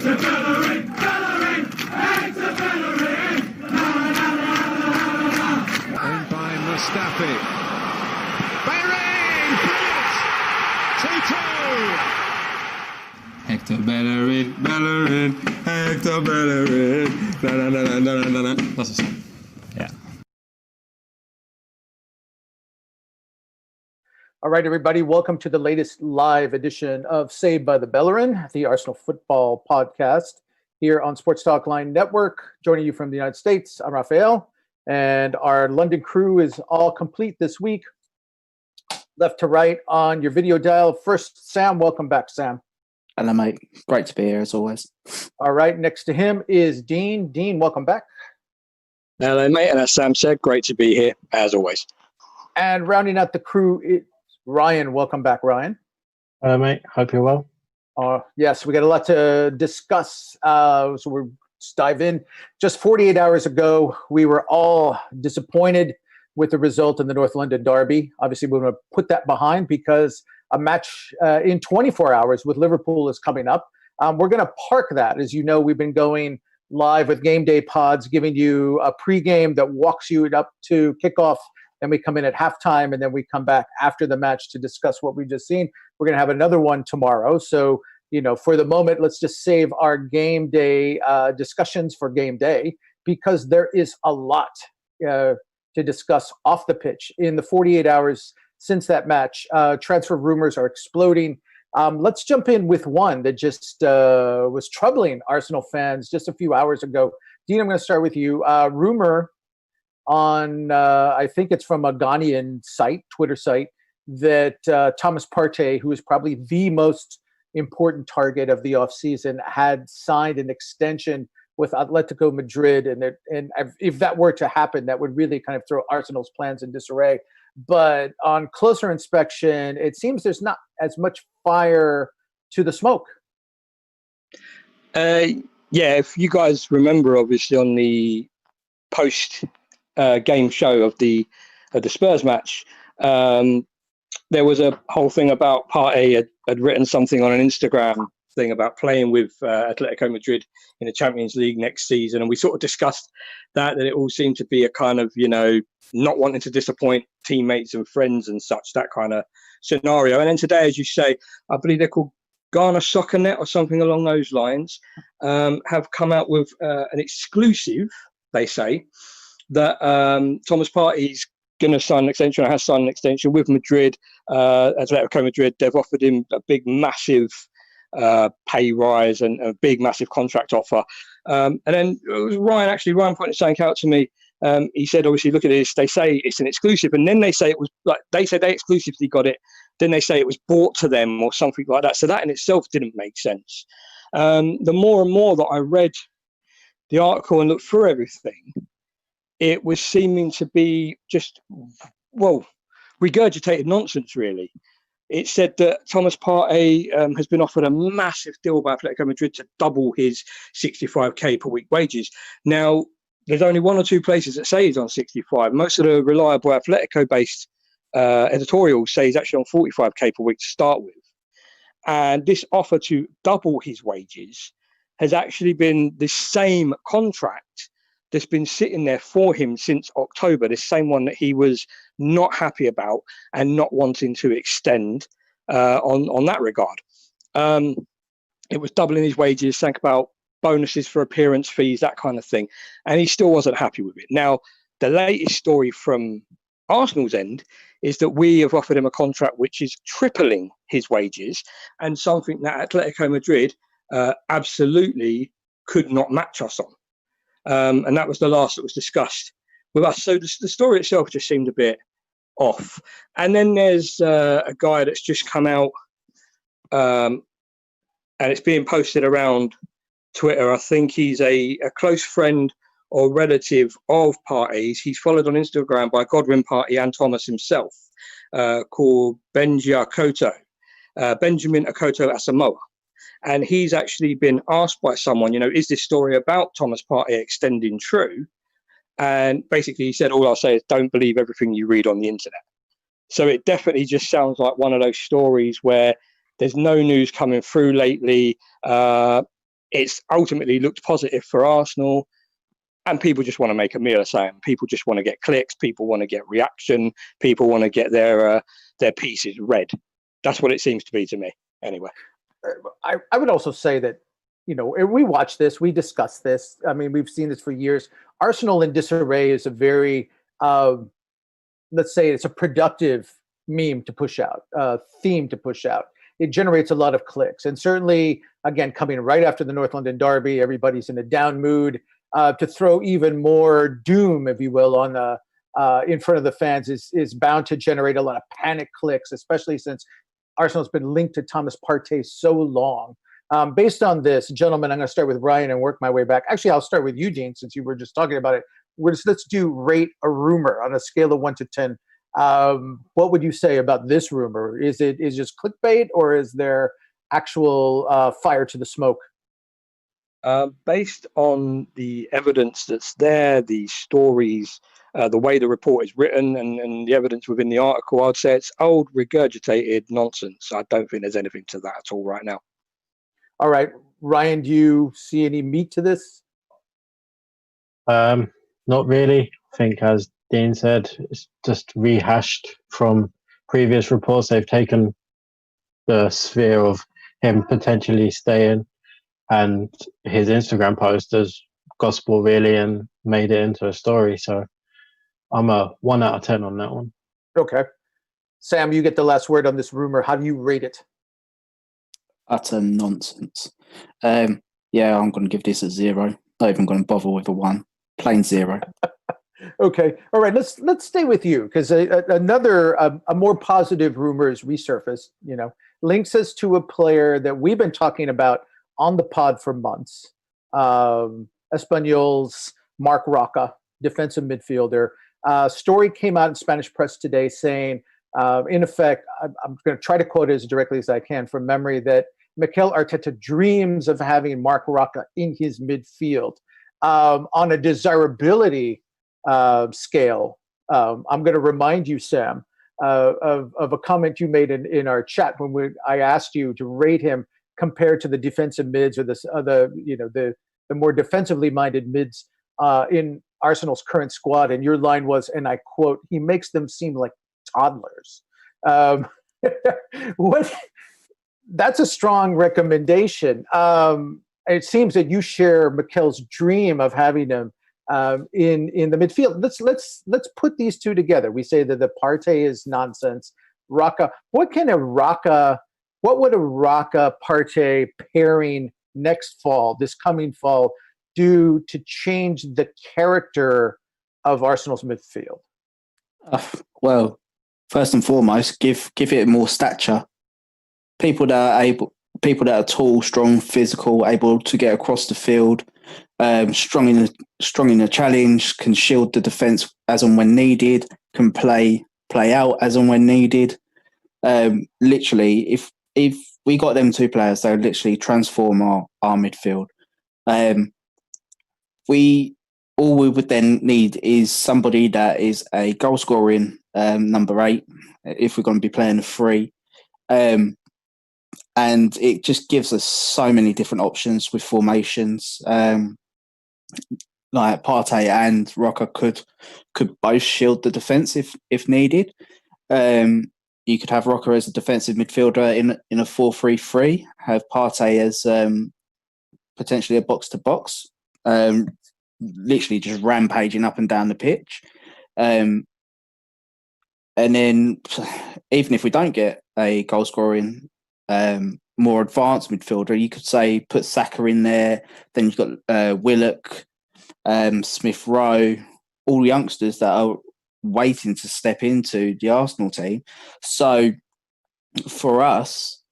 Bellerin, Bellerin, Hector Bellerin. In by Mustafi. Bellerin, brilliant! 2-2. Hector Bellerin, Bellerin, Hector Bellerin. Na na na na na na na. That's a song. Yeah. All right, everybody, welcome to the latest live edition of Saved by the Bellerin, the Arsenal football podcast here on Sports Talk Line Network. Joining you from the United States, I'm Raphael, and our London crew is all complete this week, left to right on your video dial. First, Sam. Welcome back, Sam. Hello, mate. Great to be here, as always. All right, next to him is Dean. Dean, welcome back. Hello, mate, and as Sam said, great to be here, as always. And rounding out the crew is Ryan. Welcome back, Ryan. Hello, mate. Hope you're well. Yes, we got a lot to discuss, so let's dive in. Just 48 hours ago, we were all disappointed with the result in the North London derby. Obviously, we're going to put that behind because a match in 24 hours with Liverpool is coming up. We're going to park that. As you know, we've been going live with game day pods, giving you a pregame that walks you up to kickoff. Then we come in at halftime, and then we come back after the match to discuss what we've just seen. We're going to have another one tomorrow. So, for the moment, let's just save our game day discussions for game day, because there is a lot to discuss off the pitch. In the 48 hours since that match, transfer rumors are exploding. Let's jump in with one that just was troubling Arsenal fans just a few hours ago. Dean, I'm going to start with you. Rumor on, I think it's from a Ghanaian site, Twitter site, that Thomas Partey, who is probably the most important target of the offseason, had signed an extension with Atletico Madrid. And if that were to happen, that would really kind of throw Arsenal's plans in disarray. But on closer inspection, it seems there's not as much fire to the smoke. If you guys remember, obviously, on the post game show of the Spurs match, there was a whole thing about Partey had written something on an Instagram thing about playing with Atletico Madrid in the Champions League next season, and we sort of discussed that it all seemed to be a kind of not wanting to disappoint teammates and friends and such, that kind of scenario. And then today, as you say, I believe they're called Ghana Soccer Net or something along those lines, have come out with an exclusive, they say, that Thomas Partey's going to sign an extension, or has signed an extension with Madrid, Atletico Madrid. They've offered him a big, massive pay rise and a big, massive contract offer. And then it was Ryan pointed something out to me He said, obviously, look at this. They say it's an exclusive, and then they say it was like they said they exclusively got it. Then they say it was brought to them or something like that. So that in itself didn't make sense. The more and more that I read the article and looked through everything, it was seeming to be just, well, regurgitated nonsense, really. It said that Thomas Partey has been offered a massive deal by Atletico Madrid to double his 65k per week wages. Now, there's only one or two places that say he's on 65. Most of the reliable Atletico-based editorials say he's actually on 45k per week to start with. And this offer to double his wages has actually been the same contract that's been sitting there for him since October, the same one that he was not happy about and not wanting to extend on that regard. It was doubling his wages, think about bonuses for appearance fees, that kind of thing. And he still wasn't happy with it. Now, the latest story from Arsenal's end is that we have offered him a contract which is tripling his wages and something that Atletico Madrid absolutely could not match us on. And that was the last that was discussed with us. So the story itself just seemed a bit off. And then there's a guy that's just come out and it's being posted around Twitter. I think he's a close friend or relative of Partey's. He's followed on Instagram by Godwin Partey and Thomas himself, called Benji Akoto, Benjamin Akoto Asamoah. And he's actually been asked by someone, is this story about Thomas Partey extending true? And basically he said, all I'll say is don't believe everything you read on the internet. So it definitely just sounds like one of those stories where there's no news coming through lately. It's ultimately looked positive for Arsenal. And people just want to make a meal of something. People just want to get clicks. People want to get reaction. People want to get their pieces read. That's what it seems to be to me, anyway. I would also say that, we watch this, we discuss this. I mean, we've seen this for years. Arsenal in disarray is a very, let's say it's a productive meme to push out, theme to push out. It generates a lot of clicks. And certainly, again, coming right after the North London derby, everybody's in a down mood. To throw even more doom, if you will, on the in front of the fans is bound to generate a lot of panic clicks, especially since Arsenal's been linked to Thomas Partey so long. Based on this, gentlemen, I'm going to start with Ryan and work my way back. Actually, I'll start with Eugene since you were just talking about it. Let's do rate a rumor on a scale of 1 to 10. What would you say about this rumor? Is just clickbait or is there actual fire to the smoke? Based on the evidence that's there, the stories, the way the report is written and the evidence within the article, I'd say it's old, regurgitated nonsense. I don't think there's anything to that at all right now. All right. Ryan, do you see any meat to this? Not really. I think, as Dean said, it's just rehashed from previous reports. They've taken the sphere of him potentially staying and his Instagram post as gospel, really, and made it into a story. So I'm a 1 out of 10 on that one. Okay. Sam, you get the last word on this rumor. How do you rate it? Utter nonsense. Yeah, I'm going to give this a 0. Not even going to bother with a 1. Plain 0. Okay. All right. Let's stay with you because another a more positive rumor is resurfaced. Links us to a player that we've been talking about on the pod for months. Espanyol's Marc Roca, defensive midfielder. Story came out in Spanish press today saying, in effect, I'm going to try to quote it as directly as I can from memory, that Mikel Arteta dreams of having Marc Roca in his midfield. On a desirability scale, I'm going to remind you, Sam, of a comment you made in our chat when I asked you to rate him compared to the defensive mids or the more defensively minded mids in Arsenal's current squad. And your line was, and I quote, "He makes them seem like toddlers." That's a strong recommendation. It seems that you share Mikel's dream of having him in the midfield. Let's put these two together. We say that the Partey is nonsense. Roca, what would a Roca Partey pairing this coming fall, do to change the character of Arsenal's midfield? Well, first and foremost, give it more stature. People that are tall, strong, physical, able to get across the field, strong in the challenge, can shield the defence as and when needed, can play out as and when needed. Literally, if we got them two players, they would literally transform our midfield. All we would then need is somebody that is a goal scoring number 8, if we're going to be playing a 3. And it just gives us so many different options with formations. Like Partey and Roca could both shield the defence if needed. You could have Roca as a defensive midfielder in a 4-3-3, have Partey as potentially a box-to-box, literally just rampaging up and down the pitch. And then even if we don't get a goal-scoring, more advanced midfielder, you could say put Saka in there, then you've got Willock, Smith Rowe, all youngsters that are waiting to step into the Arsenal team. So for us,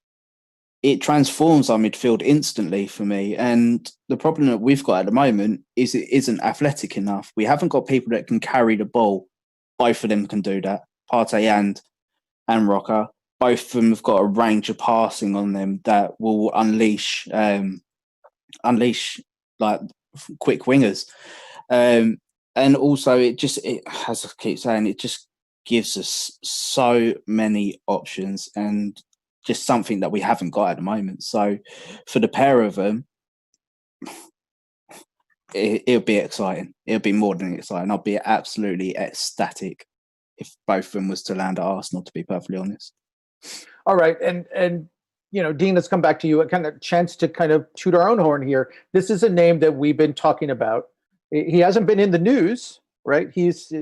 it transforms our midfield instantly for me. And the problem that we've got at the moment is it isn't athletic enough. We haven't got people that can carry the ball. Both of them can do that, Partey and Roca. Both of them have got a range of passing on them that will unleash like quick wingers. And also, it as I keep saying, it just gives us so many options and just something that we haven't got at the moment. So for the pair of them, it'll be exciting. It'll be more than exciting. I'll be absolutely ecstatic if both of them was to land at Arsenal, to be perfectly honest. All right, and Dean, let's come back to you. A kind of chance to kind of toot our own horn here. This is a name that we've been talking about. He hasn't been in the news, right?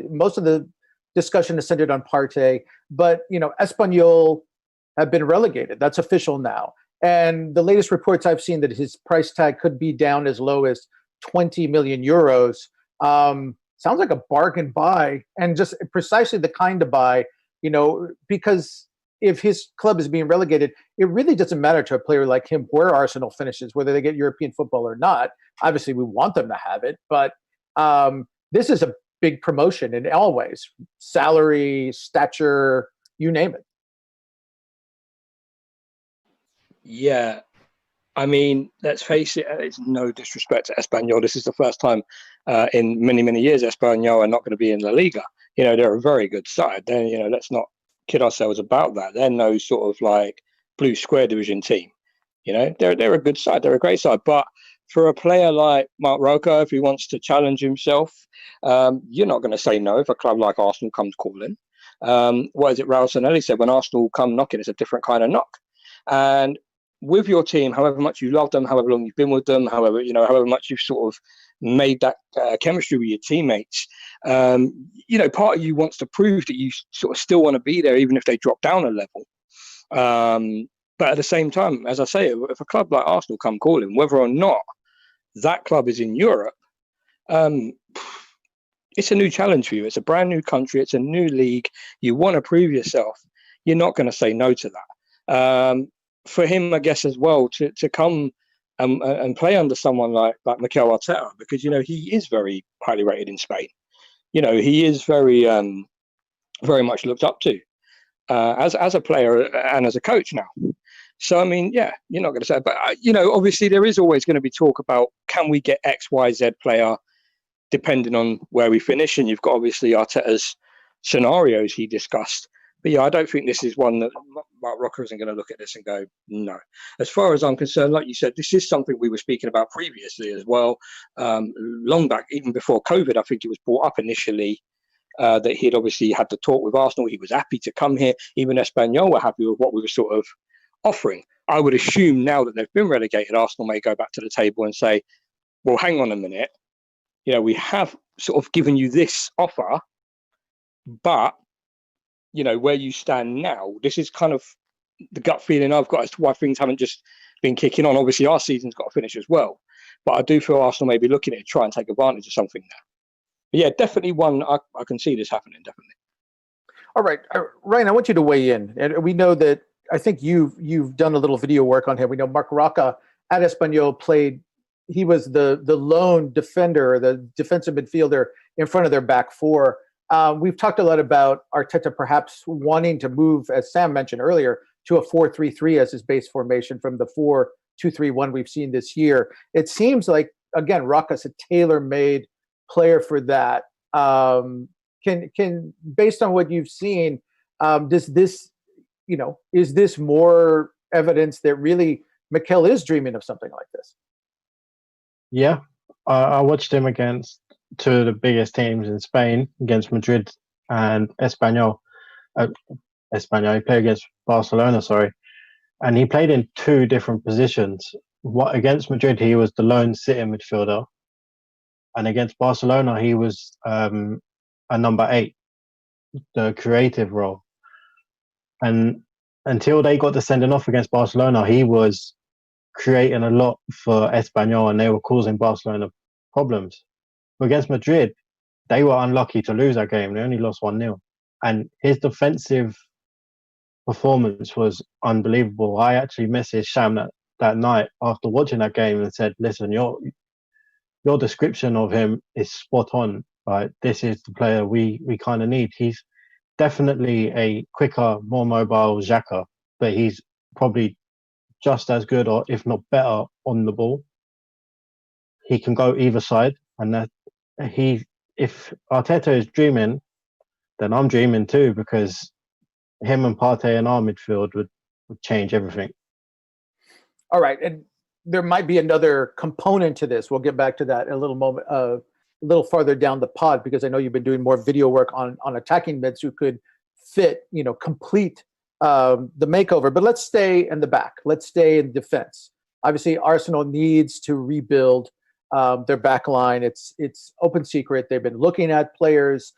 Most of the discussion is centered on Partey, but Espanyol have been relegated. That's official now. And the latest reports I've seen that his price tag could be down as low as 20 million euros. Sounds like a bargain buy, and just precisely the kind of buy, because if his club is being relegated, it really doesn't matter to a player like him where Arsenal finishes, whether they get European football or not. Obviously, we want them to have it, but this is a big promotion in all ways. Salary, stature, you name it. Yeah. I mean, let's face it, it's no disrespect to Espanyol. This is the first time in many, many years Espanyol are not going to be in La Liga. They're a very good side. Then, let's not kid ourselves about that. They're no sort of like blue square division team. They're a good side. They're a great side. But for a player like Marc Roca, if he wants to challenge himself, you're not going to say no if a club like Arsenal comes calling. What is it Raul Sanelli said? When Arsenal come knocking, it's a different kind of knock. And with your team, however much you love them, however long you've been with them, however much you've sort of made that chemistry with your teammates, part of you wants to prove that you sort of still want to be there, even if they drop down a level. But at the same time, as I say, if a club like Arsenal come calling, whether or not that club is in Europe, it's a new challenge for you. It's a brand new country. It's a new league. You want to prove yourself. You're not going to say no to that. For him, I guess, as well, to come and play under someone like Mikel Arteta, because, he is very highly rated in Spain. He is very, very much looked up to as a player and as a coach now. So, I mean, yeah, you're not going to say, but, obviously there is always going to be talk about, can we get X, Y, Z player depending on where we finish? And you've got obviously Arteta's scenarios he discussed. But yeah, I don't think this is one that Marc Roca isn't going to look at this and go, no. As far as I'm concerned, like you said, this is something we were speaking about previously as well. Long back, even before COVID, I think it was brought up initially that he'd obviously had the talk with Arsenal. He was happy to come here. Even Espanyol were happy with what we were sort of offering. I would assume now that they've been relegated, Arsenal may go back to the table and say, well, hang on a minute. We have sort of given you this offer, but where you stand now, this is kind of the gut feeling I've got as to why things haven't just been kicking on. Obviously, our season's got to finish as well. But I do feel Arsenal may be looking at it, try and take advantage of something Yeah, definitely one. I can see this happening. Definitely. All right, Ryan, I want you to weigh in. And we know that I think you've done a little video work on him. We know Marc Roca at Espanyol played. He was the lone defender, the defensive midfielder in front of their back four. We've talked a lot about Arteta perhaps wanting to move, as Sam mentioned earlier, to a 4-3-3 as his base formation from the 4-2-3-1 we've seen this year. It seems like, again, Roca's a tailor-made player for that. Can based on what you've seen, does this, is this more evidence that really Mikel is dreaming of something like this? Yeah, I watched him against two of the biggest teams in Spain, against Madrid and Espanyol. Espanyol, he played against Barcelona, sorry. And he played in two different positions. Against Madrid, he was the lone sitting midfielder. And against Barcelona, he was a number 8, the creative role. And until they got the sending off against Barcelona, he was creating a lot for Espanyol, and they were causing Barcelona problems. But against Madrid, they were unlucky to lose that game. They only lost 1-0. And his defensive performance was unbelievable. I actually messaged Sam that night after watching that game and said, listen, your description of him is spot on. Right? This is the player we kind of need. He's definitely a quicker, more mobile Xhaka, but he's probably just as good, or if not better, on the ball. He can go either side, and if Arteta is dreaming, then I'm dreaming too, because him and Partey in our midfield would change everything. All right, and there might be another component to this. We'll get back to that in a little moment, a little farther down the pod, because I know you've been doing more video work on attacking mids who could fit, complete the makeover. But let's stay in the back. Let's stay in defense. Obviously, Arsenal needs to rebuild their back line. It's open secret. They've been looking at players.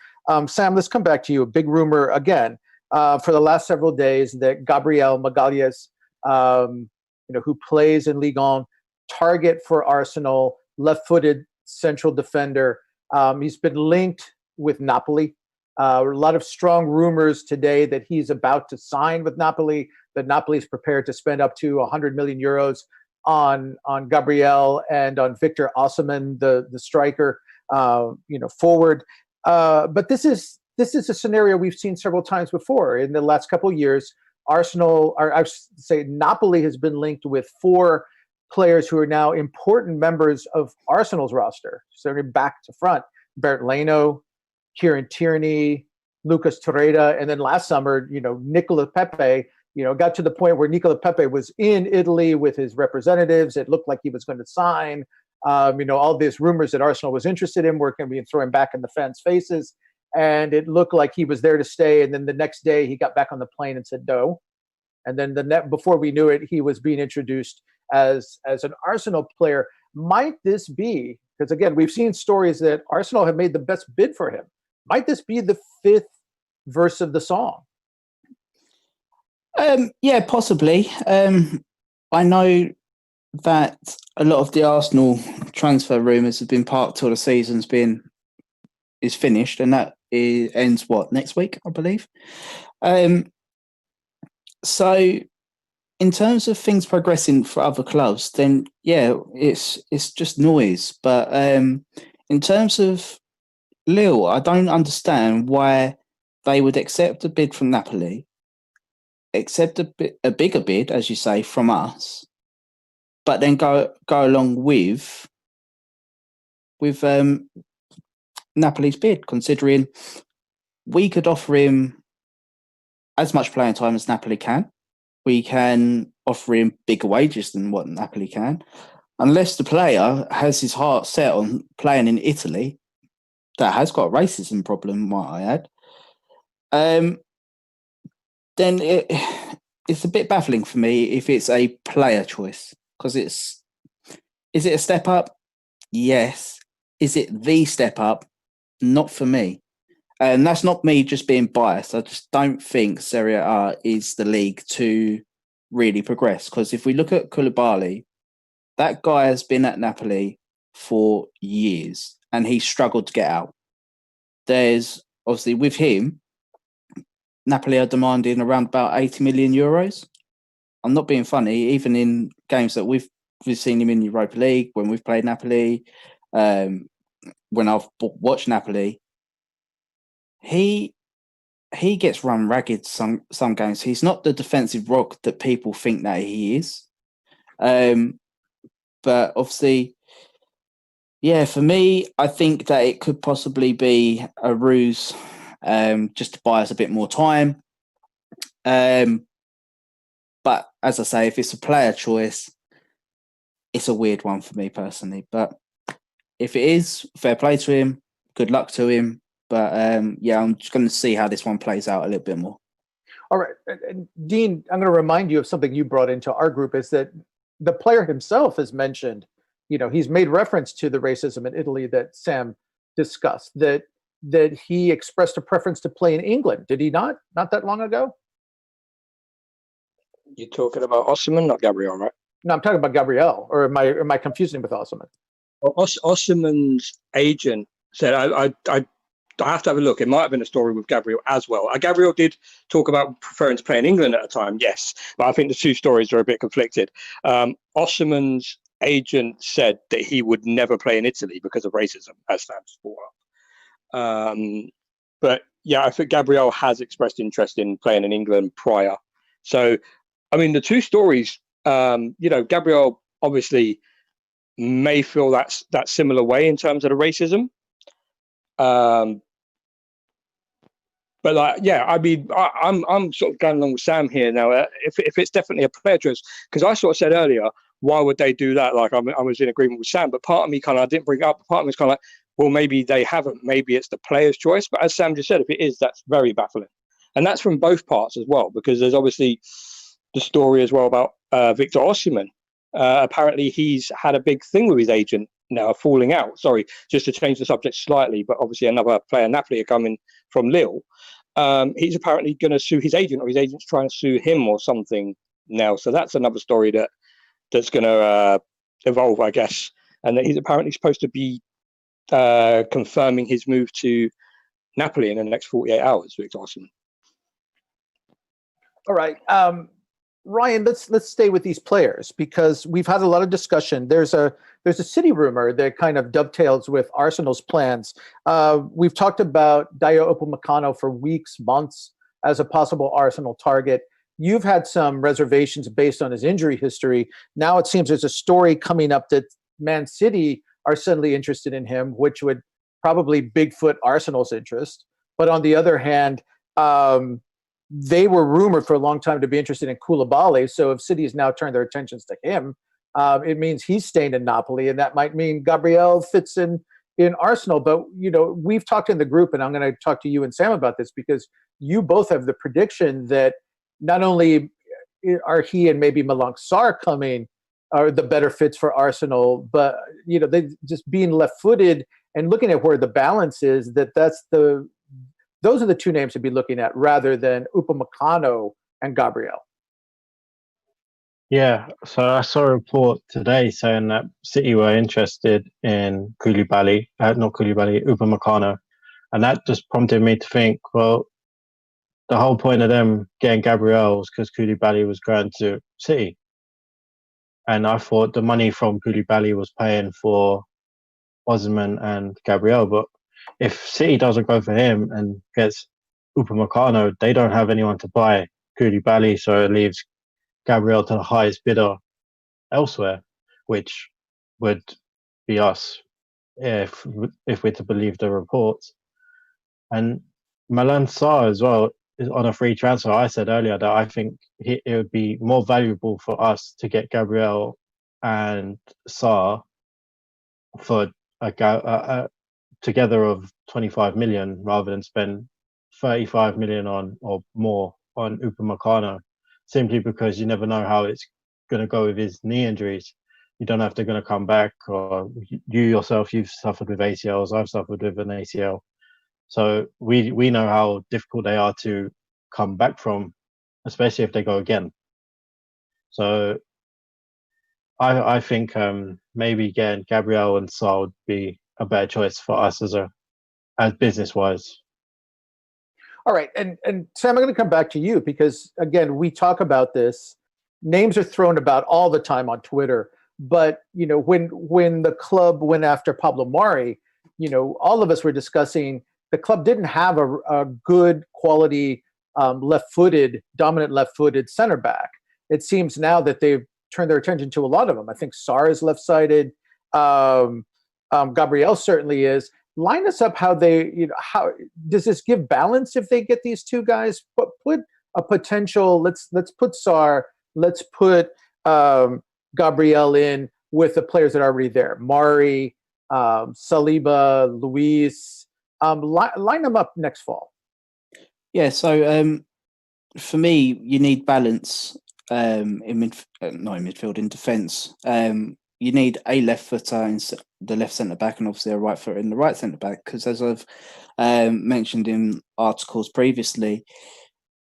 Sam, let's come back to you. A big rumor again for the last several days that Gabriel Magalhaes, who plays in Ligue 1, target for Arsenal, left-footed central defender. He's been linked with Napoli. A lot of strong rumors today that he's about to sign with Napoli, that Napoli is prepared to spend up to 100 million euros on Gabriel and on Victor Osimhen, the striker, forward. But this is a scenario we've seen several times before in the last couple of years. Arsenal, or I should say Napoli, has been linked with 4 players who are now important members of Arsenal's roster, starting back to front. Bernd Leno, Kieran Tierney, Lucas Torreira, and then last summer, Nicola Pepe, got to the point where Nicola Pepe was in Italy with his representatives. It looked like he was going to sign. All these rumors that Arsenal was interested in were going to be throwing back in the fans' faces. And it looked like he was there to stay. And then the next day he got back on the plane and said no. And then before we knew it, he was being introduced as an Arsenal player. Might this be, because again, we've seen stories that Arsenal have made the best bid for him. Might this be the 5th verse of the song? Yeah, possibly. I know that a lot of the Arsenal transfer rumours have been parked till the season's is finished, and that ends next week, I believe. So in terms of things progressing for other clubs, then yeah, it's just noise. But in terms of Lille, I don't understand why they would accept a bid from Napoli, accept a bigger bid, as you say, from us, but then go along with Napoli's bid, considering we could offer him as much playing time as Napoli can. We can offer him bigger wages than what Napoli can. Unless the player has his heart set on playing in Italy, that has got a racism problem, might I add, then it's a bit baffling for me if it's a player choice. Because is it a step up? Yes. Is it the step up? Not for me. And that's not me just being biased. I just don't think Serie A is the league to really progress. Because if we look at Koulibaly, that guy has been at Napoli for years and he struggled to get out. there's obviously with him, Napoli are demanding around about 80 million euros. I'm not being funny. Even in games that we've seen him in Europa League, when we've played Napoli, when I've watched Napoli, he gets run ragged some games. He's not the defensive rock that people think that he is. But obviously, yeah, for me, I think that it could possibly be a ruse just to buy us a bit more time. But as I say, if it's a player choice, it's a weird one for me personally. But if it is, fair play to him. Good luck to him. But yeah, I'm just going to see how this one plays out a little bit more. All right. And Dean, I'm going to remind you of something you brought into our group, is that the player himself has mentioned, he's made reference to the racism in Italy that Sam discussed, that he expressed a preference to play in England. Did he not? Not that long ago? You're talking about Osimhen, not Gabriel, right? No, I'm talking about Gabriel, or am I confusing him with Osimhen? Well, Osimhen's agent said, I have to have a look. It might have been a story with Gabriel as well. Gabriel did talk about preferring to play in England at the time, yes, but I think the two stories are a bit conflicted. Osimhen's agent said that he would never play in Italy because of racism, as Sam's brought up. But yeah, I think Gabriel has expressed interest in playing in England prior. So, I mean, the two stories, Gabriel obviously may feel that similar way in terms of the racism. But I mean, I'm sort of going along with Sam here now. If it's definitely a player choice, because I sort of said earlier, why would they do that? Like I was in agreement with Sam, but part of me I didn't bring it up. Part of me was kind of like, well, maybe they haven't. Maybe it's the player's choice. But as Sam just said, if it is, that's very baffling, and that's from both parts as well, because there's obviously the story as well about Victor Osimhen. Apparently, he's had a big thing with his agent now, falling out. Sorry, just to change the subject slightly, but obviously another player, Napoli, are coming from Lille. He's apparently going to sue his agent, or his agent's trying to sue him or something now. So that's another story that's going to evolve, I guess. And that he's apparently supposed to be confirming his move to Napoli in the next 48 hours, Victor Osimhen. All right. Ryan, let's stay with these players, because we've had a lot of discussion. There's a City rumor that kind of dovetails with Arsenal's plans. We've talked about Dayo Upamecano for weeks, months as a possible Arsenal target. You've had some reservations based on his injury history. Now it seems there's a story coming up that Man City are suddenly interested in him, which would probably Bigfoot Arsenal's interest. But on the other hand, they were rumored for a long time to be interested in Koulibaly. So if City has now turned their attentions to him, it means he's staying in Napoli, and that might mean Gabriel fits in Arsenal. But, we've talked in the group, and I'm going to talk to you and Sam about this, because you both have the prediction that not only are he and maybe Malang Sarr coming are the better fits for Arsenal, but, they just being left-footed and looking at where the balance is, those are the two names to be looking at rather than Upamecano and Gabriel. Yeah, so I saw a report today saying that City were interested in Upamecano, and that just prompted me to think, well, the whole point of them getting Gabriel was because Koulibaly was going to City, and I thought the money from Koulibaly was paying for Osimhen and Gabriel, but if City doesn't go for him and gets Upamecano, they don't have anyone to buy Koulibaly, so it leaves Gabriel to the highest bidder elsewhere, which would be us if we're to believe the reports. And Malang Sarr as well is on a free transfer. I said earlier that I think it would be more valuable for us to get Gabriel and Sarr for a together of 25 million rather than spend 35 million on or more on Upamecano, simply because you never know how it's going to go with his knee injuries. You don't know if they're going to come back, or you yourself, you've suffered with ACLs, I've suffered with an ACL. So we know how difficult they are to come back from, especially if they go again. So I think maybe getting Gabriel and Sarr would be a better choice for us as a as business-wise. All right, and Sam, I'm going to come back to you because again, we talk about this. Names are thrown about all the time on Twitter, but when the club went after Pablo Mari, all of us were discussing the club didn't have a good quality dominant left-footed center back. It seems now that they've turned their attention to a lot of them. I think Sarr is left-sided. Gabriel certainly is. Line us up how how does this give balance if they get these two guys? Put a potential. Let's put Sarr. Let's put Gabriel in with the players that are already there. Mari, Saliba, Luis. Line them up next fall. Yeah. So for me, you need balance in midfield, in defence. You need a left footer in the left centre back, and obviously a right footer in the right centre back. Because as I've mentioned in articles previously,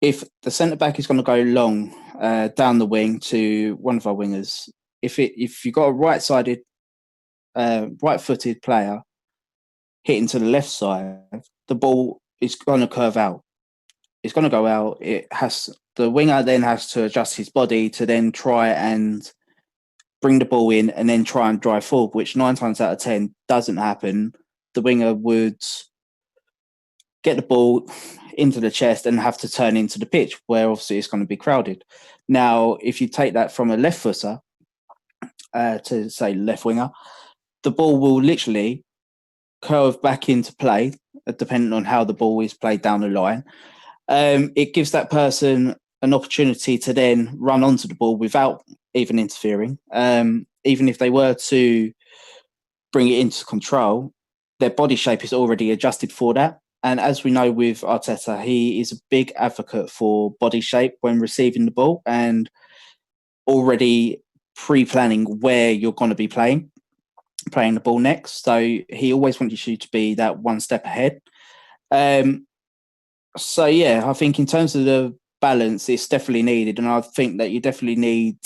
if the centre back is going to go long down the wing to one of our wingers, if you've got a right-sided, right-footed player hitting to the left side, the ball is going to curve out. It's going to go out. The winger then has to adjust his body to then try and bring the ball in and then try and drive forward, which 9 times out of 10 doesn't happen. The winger would get the ball into the chest and have to turn into the pitch, where obviously it's going to be crowded. Now, if you take that from a left footer to, say, left winger, the ball will literally curve back into play, depending on how the ball is played down the line. It gives that person an opportunity to then run onto the ball without even interfering. Even if they were to bring it into control, their body shape is already adjusted for that. And as we know with Arteta, he is a big advocate for body shape when receiving the ball and already pre-planning where you're going to be playing the ball next. So he always wants you to be that one step ahead. So yeah, I think in terms of the balance, it's definitely needed. And I think that you definitely need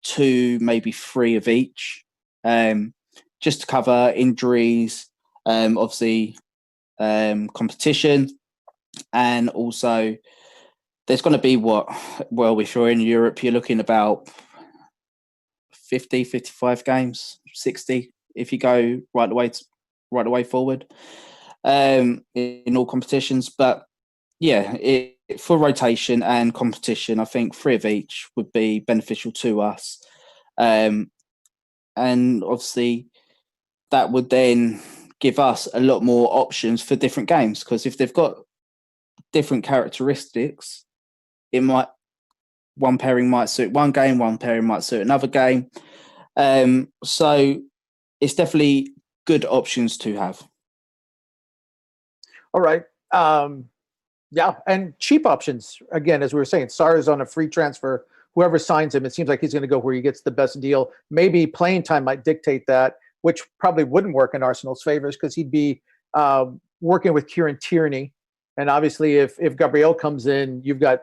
2, maybe 3 of each, just to cover injuries, obviously competition, and also there's going to be if you're in Europe, you're looking about 50, 55 games, 60 if you go right the way forward in all competitions. But yeah, for rotation and competition, I think 3 of each would be beneficial to us. And obviously that would then give us a lot more options for different games, because if they've got different characteristics, one pairing might suit one game, one pairing might suit another game. So it's definitely good options to have. All right. Yeah, and cheap options. Again, as we were saying, Sarr is on a free transfer. Whoever signs him, it seems like he's going to go where he gets the best deal. Maybe playing time might dictate that, which probably wouldn't work in Arsenal's favors because he'd be working with Kieran Tierney. And obviously, if Gabriel comes in, you've got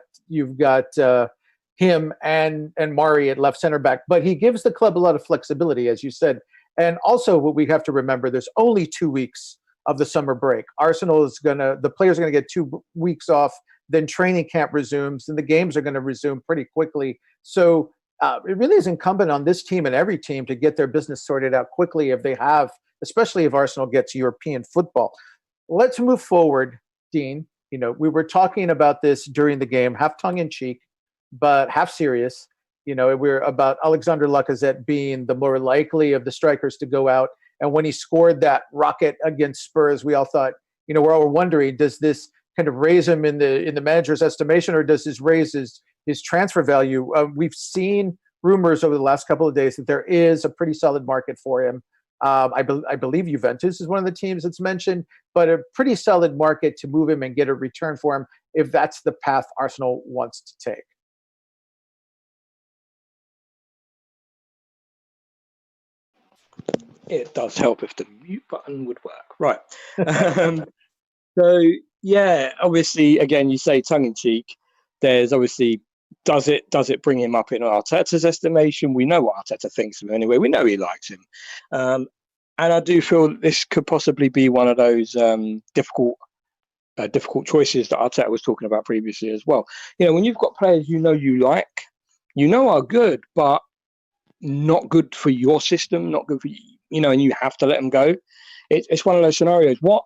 him and Mari at left center back. But he gives the club a lot of flexibility, as you said. And also, what we have to remember, there's only 2 weeks of the summer break. The players are going to get 2 weeks off, then training camp resumes, and the games are going to resume pretty quickly. So it really is incumbent on this team and every team to get their business sorted out quickly especially if Arsenal gets European football. Let's move forward, Dean. We were talking about this during the game, half tongue in cheek, but half serious. We're about Alexander Lacazette being the more likely of the strikers to go out. And when he scored that rocket against Spurs, we all thought, we're all wondering, does this kind of raise him in the manager's estimation, or does this raise his transfer value? We've seen rumors over the last couple of days that there is a pretty solid market for him. I believe Juventus is one of the teams that's mentioned, but a pretty solid market to move him and get a return for him if that's the path Arsenal wants to take. It does help if the mute button would work. Right. So, yeah, obviously, again, you say tongue-in-cheek. There's obviously, does it bring him up in Arteta's estimation? We know what Arteta thinks of him anyway. We know he likes him. And I do feel that this could possibly be one of those difficult choices that Arteta was talking about previously as well. When you've got players you like, are good, but not good for your system, not good for and you have to let them go. It's one of those scenarios. What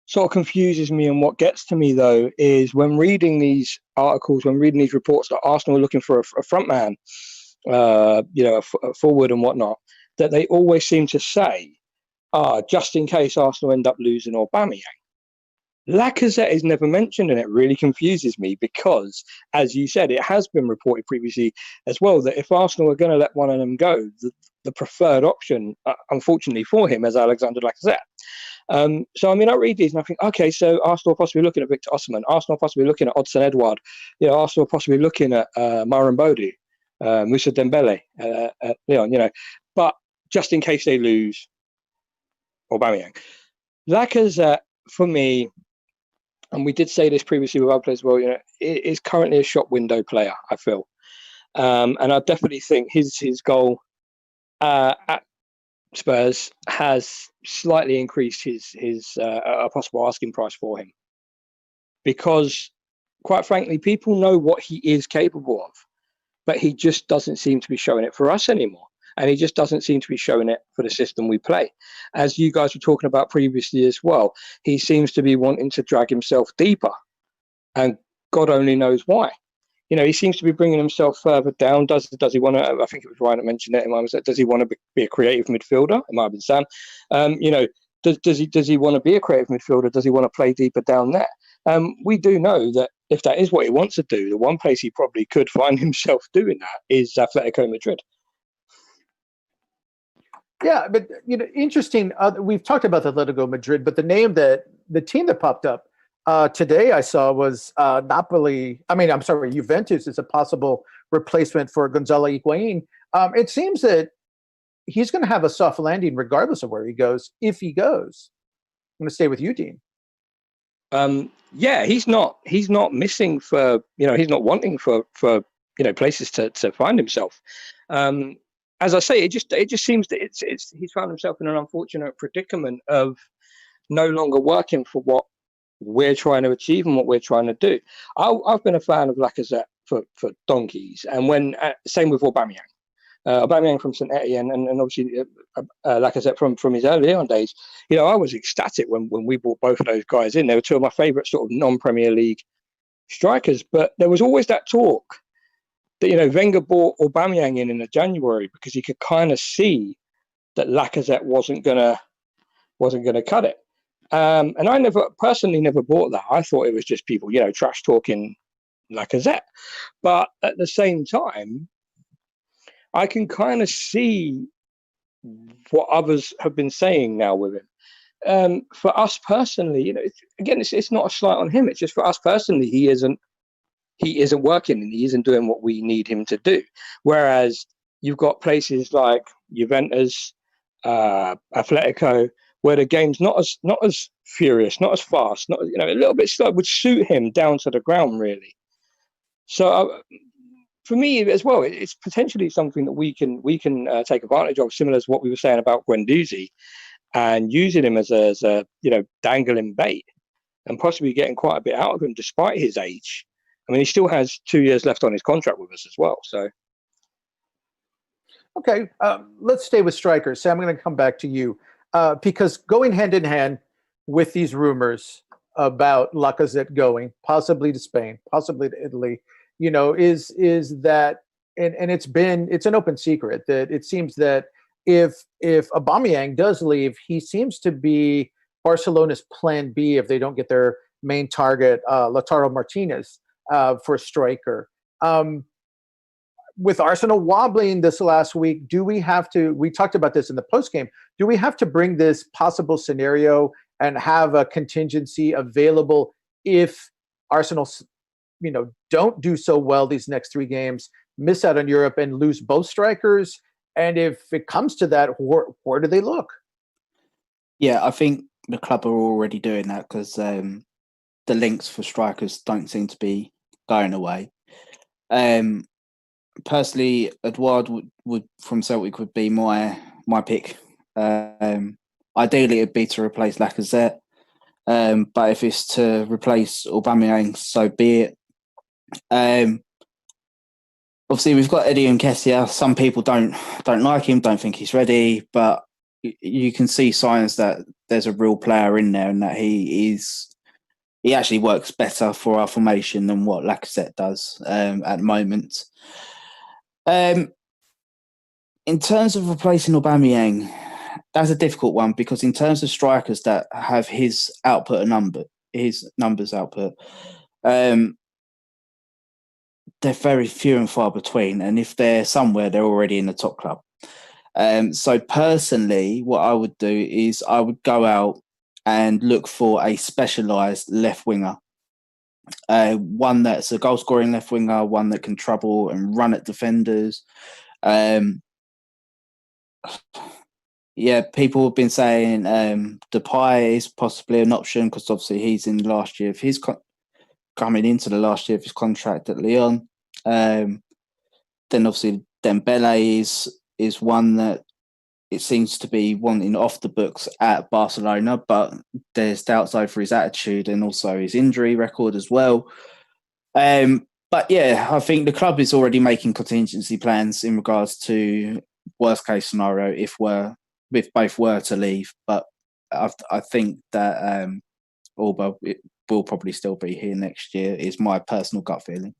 sort of confuses me and what gets to me though is when reading these articles, when reading these reports that Arsenal are looking for a front man, a forward and whatnot, that they always seem to say, just in case Arsenal end up losing Aubameyang. Lacazette is never mentioned, and it really confuses me because, as you said, it has been reported previously as well that if Arsenal are going to let one of them go, the preferred option, unfortunately for him, is Alexander Lacazette. So, I read these and I think, okay, so Arsenal are possibly looking at Victor Osimhen, Arsenal are possibly looking at Odsonne Edouard, Arsenal are possibly looking at Myron Bodie, Moussa Dembele, Leon, but just in case they lose Aubameyang. Lacazette, for me, and we did say this previously with other players as well, it is currently a shop window player, I feel. And I definitely think his goal at Spurs has slightly increased his a possible asking price for him. Because, quite frankly, people know what he is capable of, but he just doesn't seem to be showing it for us anymore. And he just doesn't seem to be showing it for the system we play. As you guys were talking about previously as well, he seems to be wanting to drag himself deeper. And God only knows why. He seems to be bringing himself further down. Does he want to, I think it was Ryan that mentioned it, does he want to be a creative midfielder? It might have been Sam. Does he want to be a creative midfielder? Does he want to play deeper down there? We do know that if that is what he wants to do, the one place he probably could find himself doing that is Atletico Madrid. Yeah, but interesting. We've talked about Atletico Madrid, but the team that popped up today I saw was Napoli. Juventus is a possible replacement for Gonzalo Higuain. It seems that he's going to have a soft landing regardless of where he goes. If he goes, I'm going to stay with you, Dean. Yeah, he's not missing for he's not wanting for places to find himself. As I say, it just seems that he's found himself in an unfortunate predicament of no longer working for what we're trying to achieve and what we're trying to do. I've been a fan of Lacazette for donkeys, and when same with Aubameyang from St Etienne, and obviously Lacazette from his early on days. I was ecstatic when we brought both of those guys in. They were two of my favourite sort of non-Premier League strikers, but there was always that talk that Wenger brought Aubameyang in January because he could kind of see that Lacazette wasn't gonna cut it. And I never bought that. I thought it was just people trash talking Lacazette, but at the same time, I can kind of see what others have been saying now with him. For us personally, it's not a slight on him. It's just for us personally, he isn't working and he isn't doing what we need him to do. Whereas you've got places like Juventus, Atletico, where the game's not as furious, not as fast, not a little bit slow, would suit him down to the ground really. So for me as well, it's potentially something that we can take advantage of, similar to what we were saying about Guendouzi, and using him as a dangling bait, and possibly getting quite a bit out of him despite his age. He still has 2 years left on his contract with us as well. So, okay, let's stay with strikers. Sam, I'm going to come back to you because going hand in hand with these rumors about Lacazette going possibly to Spain, possibly to Italy, is that, and it's an open secret that it seems that if Aubameyang does leave, he seems to be Barcelona's plan B if they don't get their main target, Lautaro Martinez, for a striker. With Arsenal wobbling this last week, do we have to, we talked about this in the postgame, do we have to bring this possible scenario and have a contingency available if Arsenal don't do so well these next 3 games, miss out on Europe and lose both strikers? And if it comes to that, where do they look? Yeah, I think the club are already doing that because the links for strikers don't seem to be going away. Personally, Edouard would from Celtic would be my pick. Ideally, it'd be to replace Lacazette. But if it's to replace Aubameyang, so be it. Obviously, we've got Eddie Nketiah. Some people don't like him, don't think he's ready, but you can see signs that there's a real player in there and that he actually works better for our formation than what Lacazette does at the moment. In terms of replacing Aubameyang, that's a difficult one because in terms of strikers that have his numbers output, they're very few and far between. And if they're somewhere, they're already in the top club. So personally, what I would do is I would go out and look for a specialised left winger. One that's a goal-scoring left winger, one that can trouble and run at defenders. People have been saying Depay is possibly an option because obviously he's in the last year of his coming into the last year of his contract at Lyon. Then obviously Dembele is one that it seems to be wanting off the books at Barcelona, but there's doubts over his attitude and also his injury record as well. But yeah, I think the club is already making contingency plans in regards to worst case scenario if both were to leave. But I think that Alba will probably still be here next year is my personal gut feeling.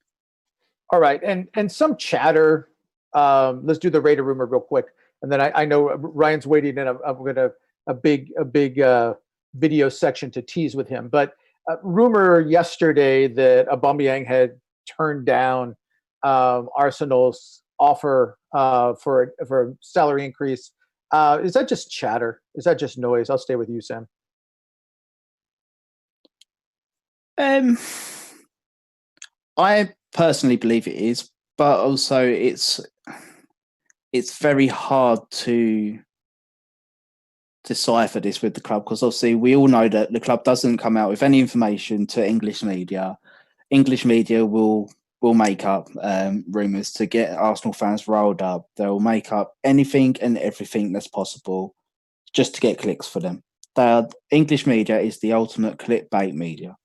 All right, and some chatter. Let's do the Raider rumor real quick, and then I know Ryan's waiting, and I'm going to a big video section to tease with him. But rumor yesterday that Aubameyang had turned down Arsenal's offer for a salary increase. Is that just chatter? Is that just noise? I'll stay with you, Sam. I personally believe it is, but also it's very hard to decipher this with the club because obviously we all know that the club doesn't come out with any information to English media. English media will make up rumours to get Arsenal fans rolled up. They'll make up anything and everything that's possible just to get clicks for them. English media is the ultimate clickbait media.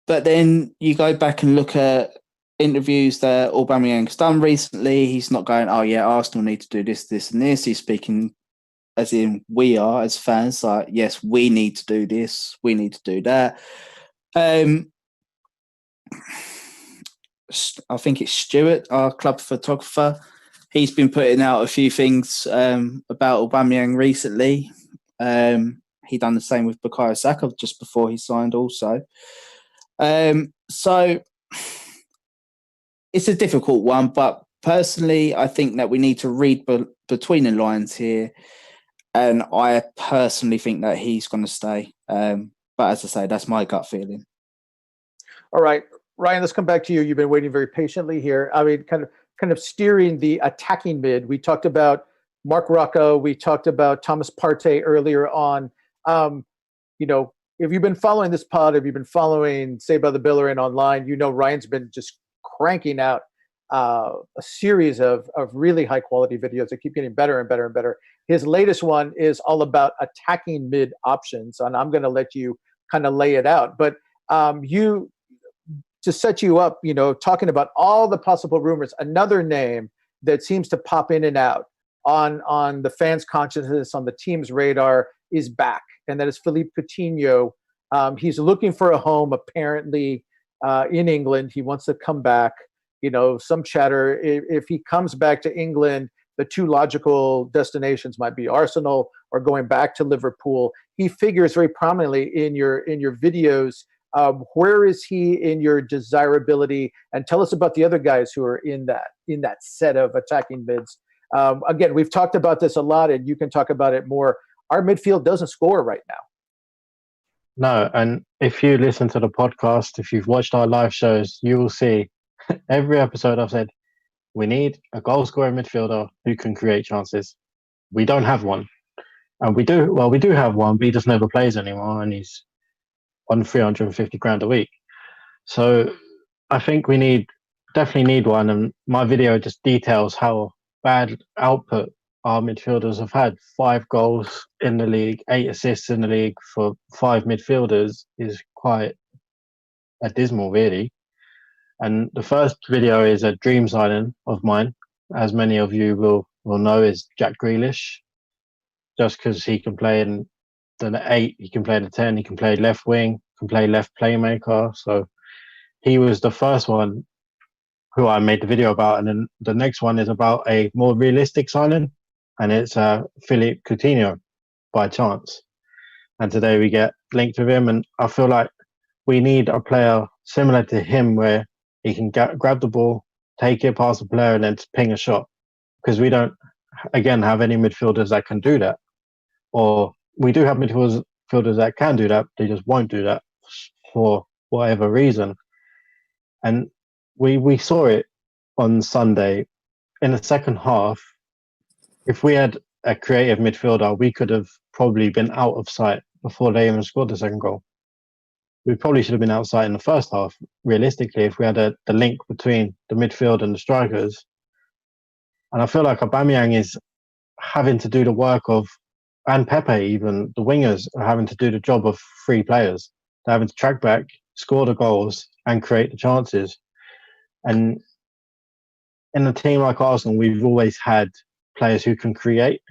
But then you go back and look at interviews that Aubameyang's done recently. He's not going, oh yeah, Arsenal need to do this, this and this. He's speaking as in we are as fans, like, yes, we need to do this, we need to do that. I think it's Stuart, our club photographer. He's been putting out a few things about Aubameyang recently. He done the same with Bukayo Saka just before he signed also. So it's a difficult one, but personally, I think that we need to read between the lines here. And I personally think that he's going to stay. But as I say, that's my gut feeling. All right, Ryan, let's come back to you. You've been waiting very patiently here. I mean, kind of steering the attacking mid. We talked about Marc Roca. We talked about Thomas Partey earlier on. If you've been following this pod, if you've been following Saved by the Bellerin online, Ryan's been just cranking out a series of really high quality videos that keep getting better and better and better. His latest one is all about attacking mid options, and I'm going to let you kind of lay it out. But to set you up, talking about all the possible rumors, another name that seems to pop in and out on the fans' consciousness, on the team's radar, is back, and that is Philippe Coutinho. He's looking for a home, apparently, in England. He wants to come back. Some chatter, if he comes back to England, the two logical destinations might be Arsenal or going back to Liverpool. He figures very prominently in your videos. Where is he in your desirability? And tell us about the other guys who are in that set of attacking mids. Again, we've talked about this a lot, and you can talk about it more. Our midfield doesn't score right now. No, and if you listen to the podcast, if you've watched our live shows, you will see every episode I've said, we need a goal-scoring midfielder who can create chances. We don't have one. And we do have one, but he just never plays anymore, and he's on 350 grand a week. So I think we definitely need one, and my video just details how bad output our midfielders have had 5 goals in the league, 8 assists in the league for 5 midfielders is quite dismal, really. And the first video is a dream signing of mine, as many of you will know, is Jack Grealish. Just because he can play in the 8, he can play the 10, he can play left wing, can play left playmaker. So he was the first one who I made the video about. And then the next one is about a more realistic signing, and it's Philippe Coutinho by chance. And today we get linked with him, and I feel like we need a player similar to him where he can grab the ball, take it past the player, and then ping a shot. Because we don't, again, have any midfielders that can do that. Or we do have midfielders that can do that, they just won't do that for whatever reason. And we saw it on Sunday. In the second half, if we had a creative midfielder, we could have probably been out of sight before they even scored the second goal. We probably should have been outside in the first half, realistically, if we had the link between the midfield and the strikers. And I feel like Aubameyang is having to do the work of, and Pepe even, the wingers are having to do the job of 3 players. They're having to track back, score the goals, and create the chances. And in a team like Arsenal, we've always had players who can create.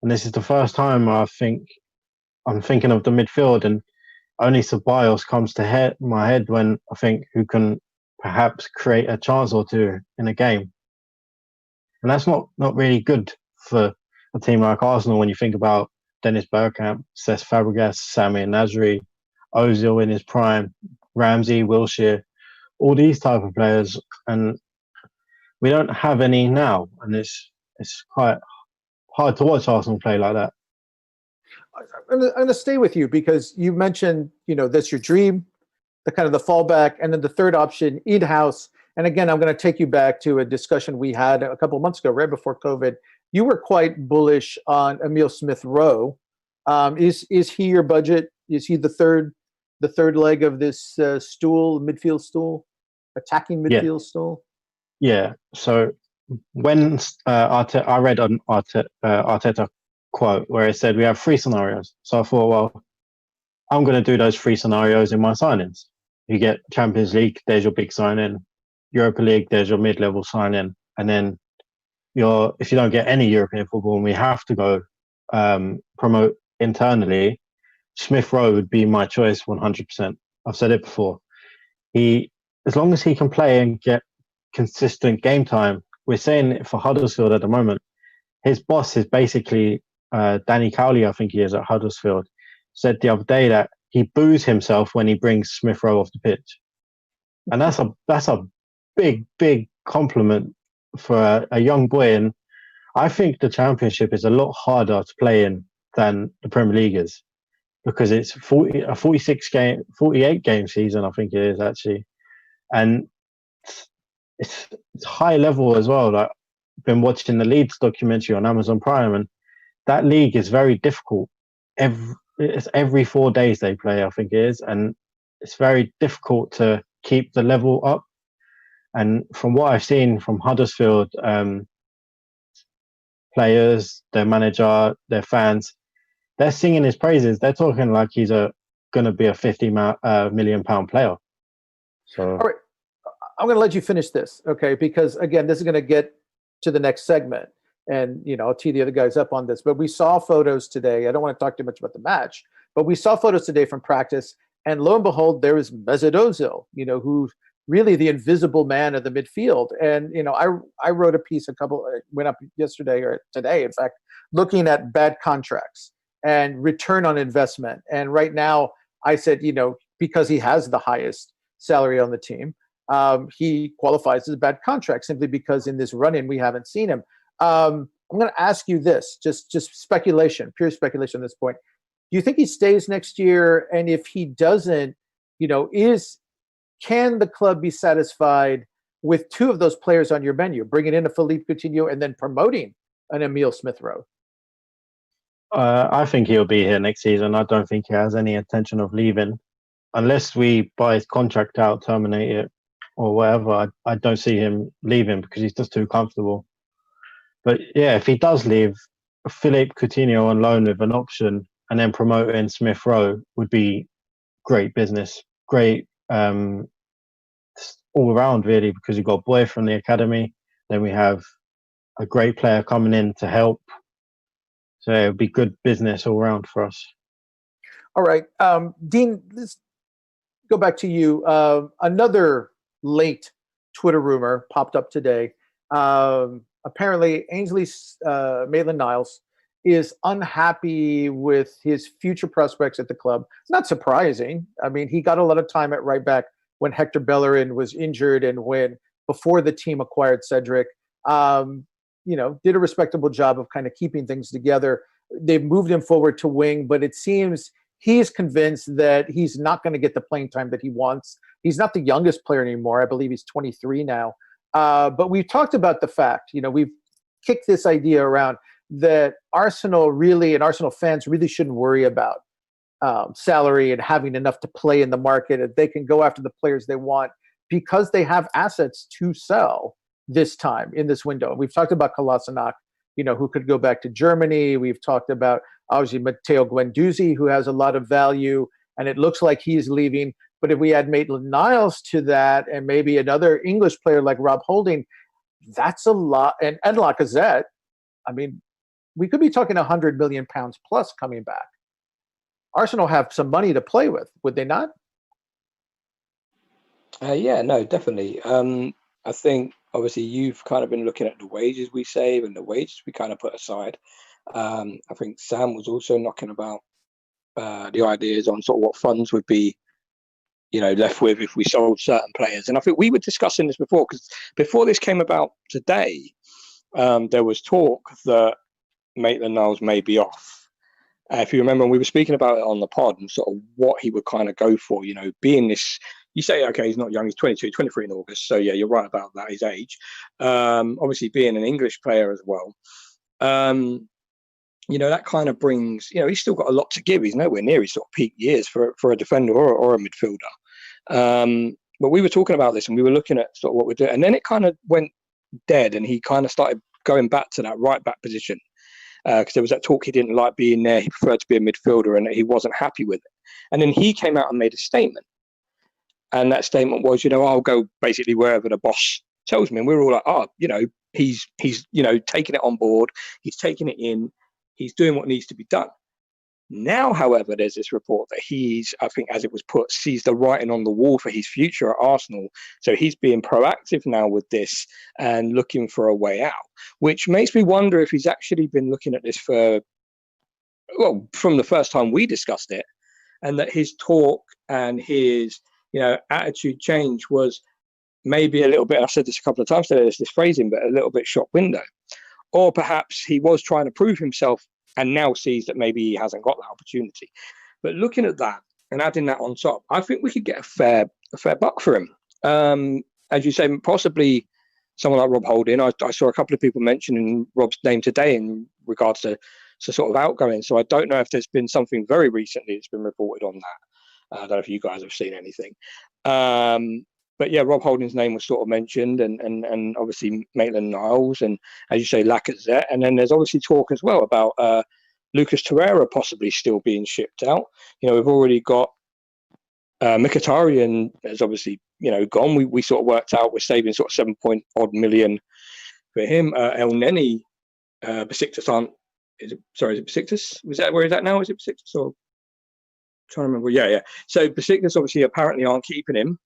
And this is the first time I'm thinking of the midfield, and only Ceballos comes to my head when I think who can perhaps create a chance or two in a game. And that's not really good for a team like Arsenal when you think about Dennis Bergkamp, Cesc Fabregas, Sami Nasri, Ozil in his prime, Ramsey, Wilshere, all these type of players. And we don't have any now. And it's quite hard to watch Arsenal play like that. I'm going to stay with you because you mentioned, that's your dream, the kind of the fallback, and then the third option, in-house. And again, I'm going to take you back to a discussion we had a couple of months ago, right before COVID. You were quite bullish on Emile Smith-Rowe. Is he your budget? Is he the third leg of this midfield stool, attacking midfield stool? Yeah. So when I read an Arteta quote where it said we have 3 scenarios. So I thought, well, I'm going to do those 3 scenarios in my signings. You get Champions League, there's your big signing. Europa League, there's your mid-level signing. And then if you don't get any European football and we have to go promote internally, Smith-Rowe would be my choice 100%. I've said it before. As long as he can play and get consistent game time, we're saying it for Huddersfield at the moment. His boss is basically Danny Cowley, I think he is at Huddersfield, said the other day that he boos himself when he brings Smith-Rowe off the pitch. And that's a big compliment for a young boy. And I think the Championship is a lot harder to play in than the Premier League is, because it's a 48 game season, I think it is actually. And it's high level as well. Like, I've been watching the Leeds documentary on Amazon Prime, and that league is very difficult. It's every 4 days they play, I think it is, and it's very difficult to keep the level up. And from what I've seen from Huddersfield players, their manager, their fans, they're singing his praises. They're talking like he's going to be a £50 million player. So, all right, I'm going to let you finish this, okay? Because again, this is going to get to the next segment, and I'll tee the other guys up on this. But we saw photos today. I don't want to talk too much about the match, but we saw photos today from practice, and lo and behold, there is Mesut Ozil, who's really the invisible man of the midfield. And I wrote a piece went up yesterday or today, in fact, looking at bad contracts and return on investment. And right now, I said, because he has the highest salary on the team, he qualifies as a bad contract simply because in this run-in we haven't seen him. I'm going to ask you this, just speculation, pure speculation at this point. Do you think he stays next year? And if he doesn't, can the club be satisfied with 2 of those players on your menu, bringing in a Philippe Coutinho and then promoting an Emile Smith-Rowe? I think he'll be here next season. I don't think he has any intention of leaving. Unless we buy his contract out, terminate it, or whatever, I don't see him leaving because he's just too comfortable. But yeah, if he does leave, Philippe Coutinho on loan with an option and then promoting Smith Rowe would be great business. Great all around, really, because you've got Boy from the academy. Then we have a great player coming in to help. So it would be good business all around for us. All right. Dean, let's go back to you. Another late Twitter rumor popped up today. Apparently, Ainsley Maitland-Niles is unhappy with his future prospects at the club. It's not surprising. I mean, he got a lot of time at right back when Hector Bellerin was injured and when before the team acquired Cedric. Did a respectable job of kind of keeping things together. They've moved him forward to wing, but it seems he's convinced that he's not going to get the playing time that he wants. He's not the youngest player anymore. I believe he's 23 now. But we've talked about the fact, we've kicked this idea around that Arsenal really, and Arsenal fans really shouldn't worry about salary and having enough to play in the market. And they can go after the players they want because they have assets to sell this time in this window. We've talked about Kolasinac, who could go back to Germany. We've talked about, obviously, Matteo Guendouzi, who has a lot of value, and it looks like he's leaving. But if we add Maitland-Niles to that and maybe another English player like Rob Holding, that's a lot. And Lacazette, I mean, we could be talking £100 million plus coming back. Arsenal have some money to play with, would they not? Yeah, no, definitely. I think, obviously, you've kind of been looking at the wages we save and the wages we kind of put aside. I think Sam was also knocking about the ideas on sort of what funds would be, left with if we sold certain players. And I think we were discussing this before, because before this came about today, there was talk that Maitland-Niles may be off. If you remember, we were speaking about it on the pod and sort of what he would kind of go for, being this. You say, okay, he's not young, he's 22, 23 in August. So, yeah, you're right about that, his age. Obviously, being an English player as well. That kind of brings, he's still got a lot to give. He's nowhere near his sort of peak years for a defender or a midfielder. But we were talking about this and we were looking at sort of what we're doing. And then it kind of went dead and he kind of started going back to that right back position. Because there was that talk he didn't like being there. He preferred to be a midfielder and he wasn't happy with it. And then he came out and made a statement. And that statement was, I'll go basically wherever the boss tells me. And we were all like, he's taking it on board. He's taking it in. He's doing what needs to be done. Now, however, there's this report that he's, I think, as it was put, sees the writing on the wall for his future at Arsenal. So he's being proactive now with this and looking for a way out, which makes me wonder if he's actually been looking at this from the first time we discussed it, and that his talk and his attitude change was maybe a little bit, I said this a couple of times today, there's this phrasing, but a little bit shop window. Or perhaps he was trying to prove himself and now sees that maybe he hasn't got that opportunity. But looking at that and adding that on top, I think we could get a fair buck for him. As you say, possibly someone like Rob Holding. I saw a couple of people mentioning Rob's name today in regards to sort of outgoing. So I don't know if there's been something very recently that's been reported on that. I don't know if you guys have seen anything. But yeah, Rob Holding's name was sort of mentioned and obviously Maitland-Niles and, as you say, Lacazette. And then there's obviously talk as well about Lucas Torreira possibly still being shipped out. We've already got Mkhitaryan has obviously, gone. We sort of worked out we're saving sort of $7 million for him. El Neni, Besiktas is it Besiktas? Was that where is that now? Is it Besiktas or? Trying to remember. Yeah. So Besiktas obviously apparently aren't keeping him.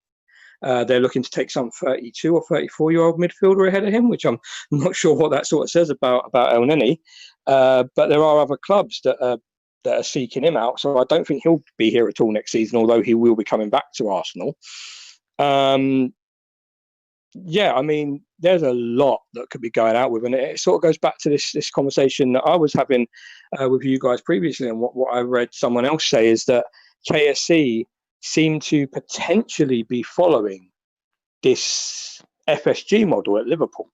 They're looking to take some 32 or 34-year-old midfielder ahead of him, which I'm not sure what that sort of says about El Neni. But there are other clubs that are seeking him out. So I don't think he'll be here at all next season, although he will be coming back to Arsenal. I mean, there's a lot that could be going out with, and it sort of goes back to this conversation that I was having with you guys previously, and what I read someone else say is that KSC seem to potentially be following this FSG model at Liverpool,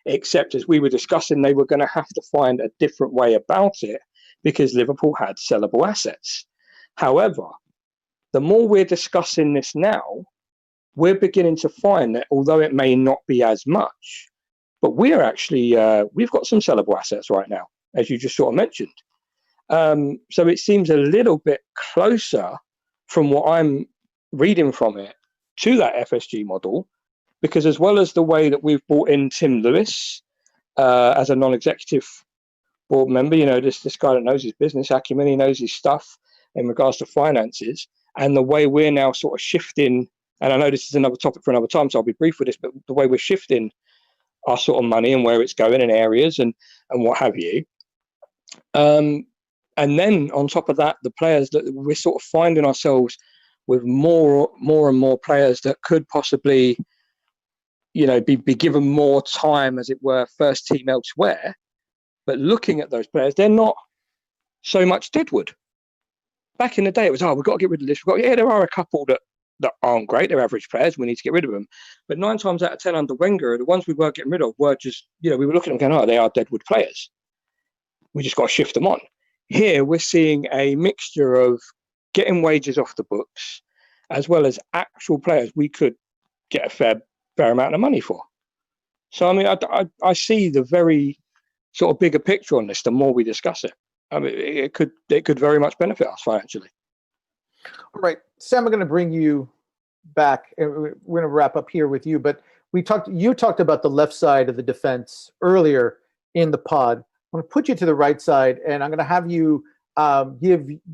except as we were discussing, they were going to have to find a different way about it because Liverpool had sellable assets. However, the more we're discussing this now, we're beginning to find that although it may not be as much, But we are actually, we've got some sellable assets right now, as you just sort of mentioned. So it seems a little bit closer from what I'm reading from it to that FSG model, because as well as the way that we've brought in Tim Lewis as a non-executive board member, this guy that knows his business acumen, he knows his stuff in regards to finances, and the way we're now sort of shifting, and I know this is another topic for another time, so I'll be brief with this, but the way we're shifting our sort of money and where it's going in areas and what have you. And then on top of that, the players that we're sort of finding ourselves with more and more players that could possibly, be given more time, as it were, first team elsewhere. But looking at those players, they're not so much deadwood. Back in the day, it was, we've got to get rid of this. There are a couple that aren't great. They're average players. We need to get rid of them. But 9 times out of 10 under Wenger, the ones we weren't getting rid of were just, we were looking at them going, they are deadwood players. We just got to shift them on. Here, we're seeing a mixture of getting wages off the books, as well as actual players we could get a fair amount of money for. So, I mean, I see the very sort of bigger picture on this the more we discuss it. I mean, it could very much benefit us financially. All right, Sam, I'm going to bring you back. We're going to wrap up here with you, but you talked about the left side of the defense earlier in the pod. I'm going to put you to the right side, and I'm going to have you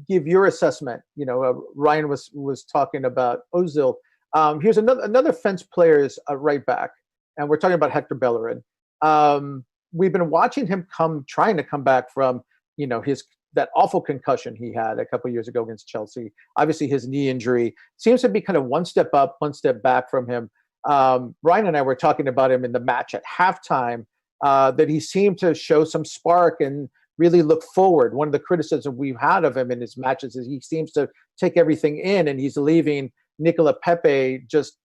give your assessment. Ryan was talking about Ozil. Here's another fence player's right back, and we're talking about Hector Bellerin. We've been watching him trying to come back from that awful concussion he had a couple of years ago against Chelsea. Obviously, his knee injury seems to be kind of one step up, one step back from him. Ryan and I were talking about him in the match at halftime, that he seemed to show some spark and really look forward. One of the criticisms we've had of him in his matches is he seems to take everything in, and he's leaving Nicola Pepe just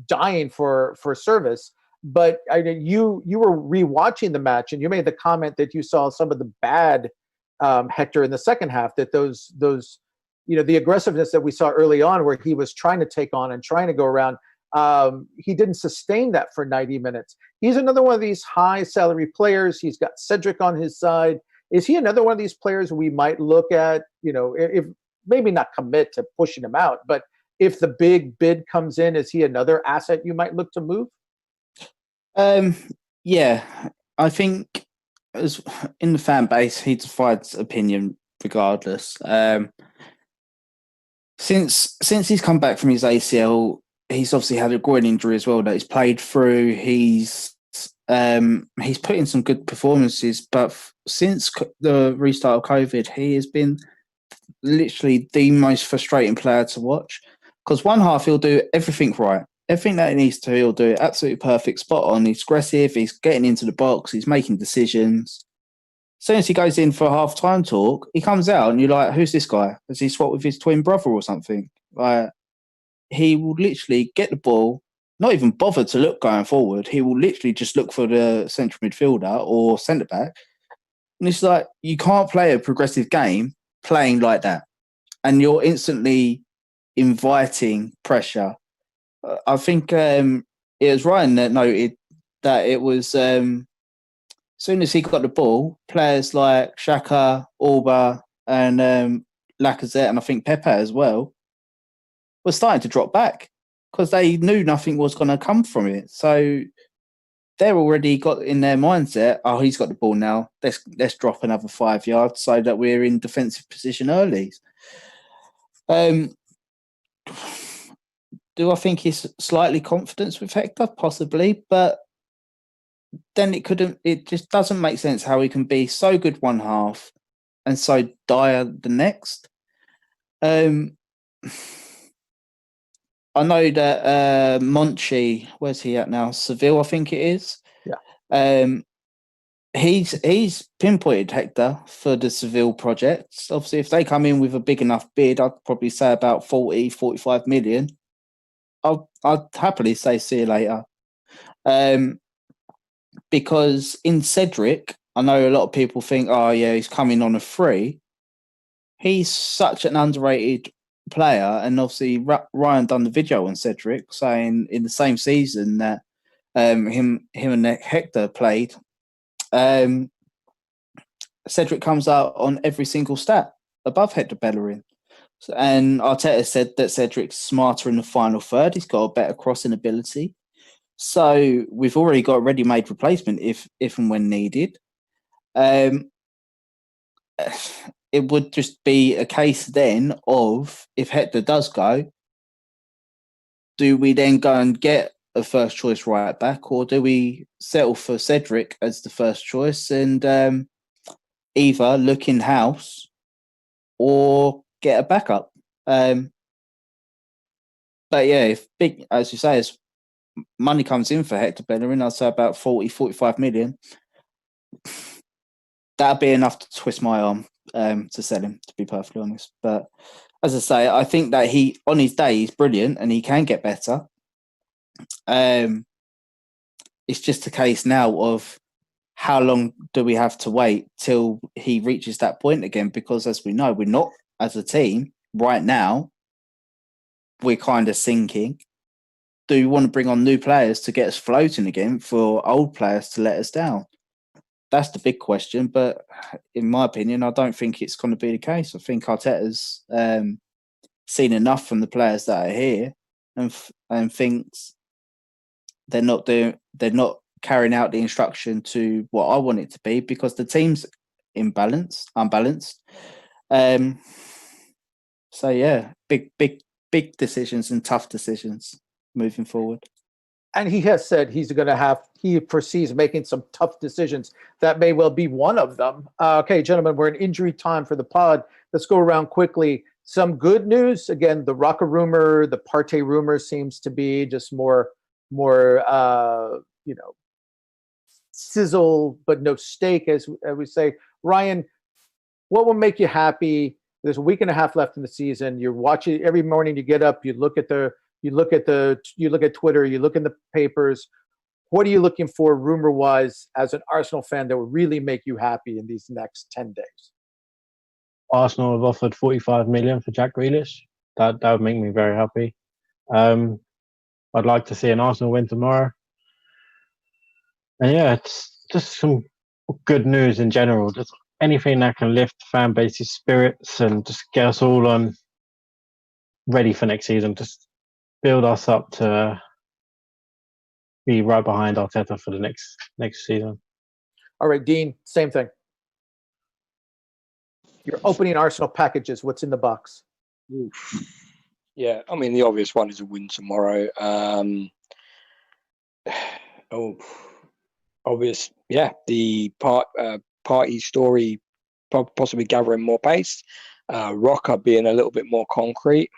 dying for service. But you were rewatching the match, and you made the comment that you saw some of the bad Hector in the second half, that those the aggressiveness that we saw early on, where he was trying to take on and trying to go around, he didn't sustain that for 90 minutes. He's another one of these high salary players. He's got Cedric on his side. Is he another one of these players we might look at, if maybe not commit to pushing him out, but if the big bid comes in, is he another asset you might look to move? Yeah, I think as in the fan base, he divides opinion regardless. Since he's come back from his ACL, he's obviously had a groin injury as well that he's played through. He's put in some good performances, but since the restart of COVID, he has been literally the most frustrating player to watch, because one half he'll do everything right. Everything that he needs to, he'll do it absolutely perfect, spot on. He's aggressive, he's getting into the box, he's making decisions. As soon as he goes in for a half-time talk, he comes out and you're like, who's this guy? Has he swapped with his twin brother or something? He will literally get the ball, not even bother to look going forward. He will literally just look for the central midfielder or centre-back. And it's like, you can't play a progressive game playing like that. And you're instantly inviting pressure. I think it was Ryan that noted that it was as soon as he got the ball, players like Xhaka, Alba, and Lacazette, and I think Pepe as well, were starting to drop back because they knew nothing was going to come from it. So they're already got in their mindset, he's got the ball now. Let's drop another 5 yards so that we're in defensive position early. Do I think he's slightly confidence with Hector? Possibly, but then it just doesn't make sense how he can be so good one half and so dire the next. I know that Monchi, where's he at now? Seville, I think it is. Yeah. He's pinpointed Hector for the Seville project. Obviously, if they come in with a big enough bid, I'd probably say about 40, 45 million. I'd happily say see you later. Because in Cedric, I know a lot of people think, he's coming on a free. He's such an underrated player, and obviously Ryan done the video on Cedric saying in the same season that him and Hector played, Cedric comes out on every single stat above Hector Bellerin. And Arteta said that Cedric's smarter in the final third. He's got a better crossing ability. So we've already got a ready-made replacement if and when needed. It would just be a case then of, if Hector does go, do we then go and get a first choice right back, or do we settle for Cedric as the first choice and either look in-house or get a backup? But yeah, if big, as you say, as money comes in for Hector Bellerin, I'd say about 40, 45 million, that'd be enough to twist my arm to sell him, to be perfectly honest. But as I say, I think that he, on his day, he's brilliant and he can get better. It's just a case now of how long do we have to wait till he reaches that point again? Because as we know, we're not, as a team right now, we're kind of sinking. Do we want to bring on new players to get us floating again for old players to let us down? That's the big question. But in my opinion, I don't think it's going to be the case. I think Arteta's seen enough from the players that are here and thinks they're not carrying out the instruction to what I want it to be, because the team's unbalanced. So yeah, big decisions and tough decisions moving forward. And he has said he foresees making some tough decisions. That may well be one of them. Okay, gentlemen, we're in injury time for the pod. Let's go around quickly. Some good news. Again, the Roca rumor, the Partey rumor seems to be just more sizzle, but no steak, as we say. Ryan, what will make you happy? There's a week and a half left in the season. You're watching every morning. You get up. You look at Twitter. You look in the papers. What are you looking for, rumor-wise, as an Arsenal fan, that would really make you happy in these next 10 days? Arsenal have offered 45 million for Jack Grealish. That would make me very happy. I'd like to see an Arsenal win tomorrow. And yeah, it's just some good news in general. Just anything that can lift fan base's spirits and just get us all on ready for next season. Just build us up to be right behind Arteta for the next season. All right, Dean, same thing. You're opening Arsenal packages. What's in the box? Yeah, I mean, the obvious one is a win tomorrow. Obvious, yeah. The Partey story possibly gathering more pace. Roca being a little bit more concrete.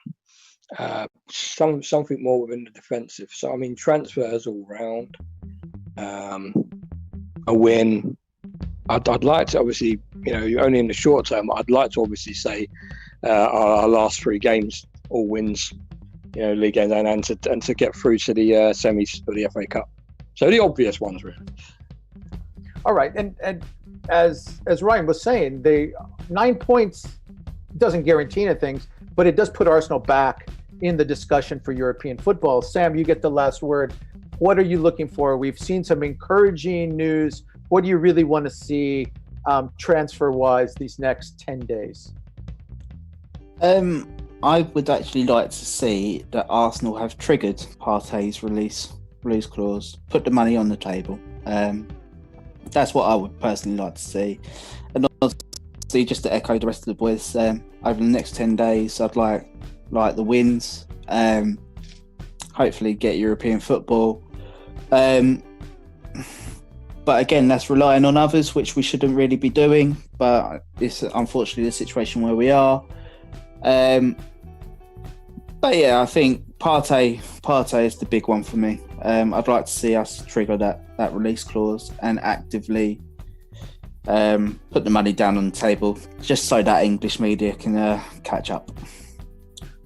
Something more within the defensive. So I mean, transfers all round. A win. I'd like to obviously, only in the short term. I'd like to obviously say our last 3 games all wins. League and to get through to the semis for the FA Cup. So the obvious ones, really. All right, and as Ryan was saying, the 9 points doesn't guarantee anything, but it does put Arsenal back in the discussion for European football. Sam, you get the last word. What are you looking for? We've seen some encouraging news. What do you really want to see transfer-wise these next 10 days? I would actually like to see that Arsenal have triggered Partey's release clause, put the money on the table. That's what I would personally like to see. And obviously, just to echo the rest of the boys, over the next 10 days, I'd like the wins. Hopefully get European football. But again, that's relying on others, which we shouldn't really be doing. But it's unfortunately the situation where we are. But yeah, I think Partey is the big one for me. I'd like to see us trigger that release clause and actively put the money down on the table, just so that English media can catch up.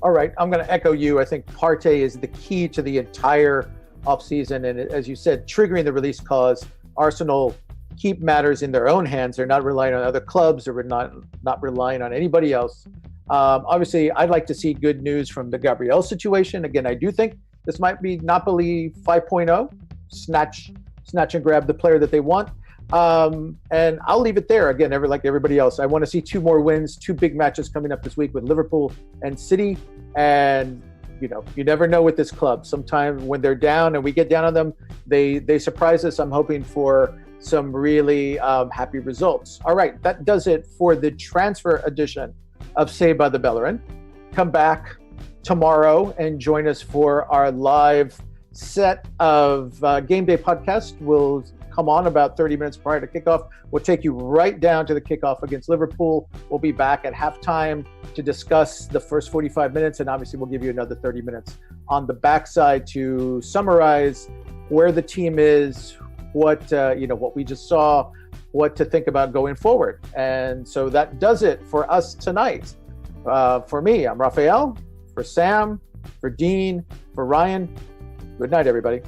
All right, I'm going to echo you. I think Partey is the key to the entire offseason. And as you said, triggering the release clause, Arsenal keep matters in their own hands. They're not relying on other clubs. They're not relying on anybody else. Obviously, I'd like to see good news from the Gabriel situation. Again, I do think this might be Napoli 5.0. snatch and grab the player that they want. And I'll leave it there. Again, like everybody else, I want to see 2 more wins, 2 big matches coming up this week with Liverpool and City. And you never know with this club. Sometimes when they're down and we get down on them, they surprise us. I'm hoping for some really happy results. All right, that does it for the transfer edition of Saved by the Bellerin. Come back tomorrow and join us for our live set of Game Day podcast. We'll come on about 30 minutes prior to kickoff. We'll take you right down to the kickoff against Liverpool. We'll be back at halftime to discuss the first 45 minutes, and obviously we'll give you another 30 minutes on the backside to summarize where the team is, what we just saw, what to think about going forward. And so that does it for us tonight. For me, I'm Raphael. For Sam, for Dean, for Ryan. Good night, everybody.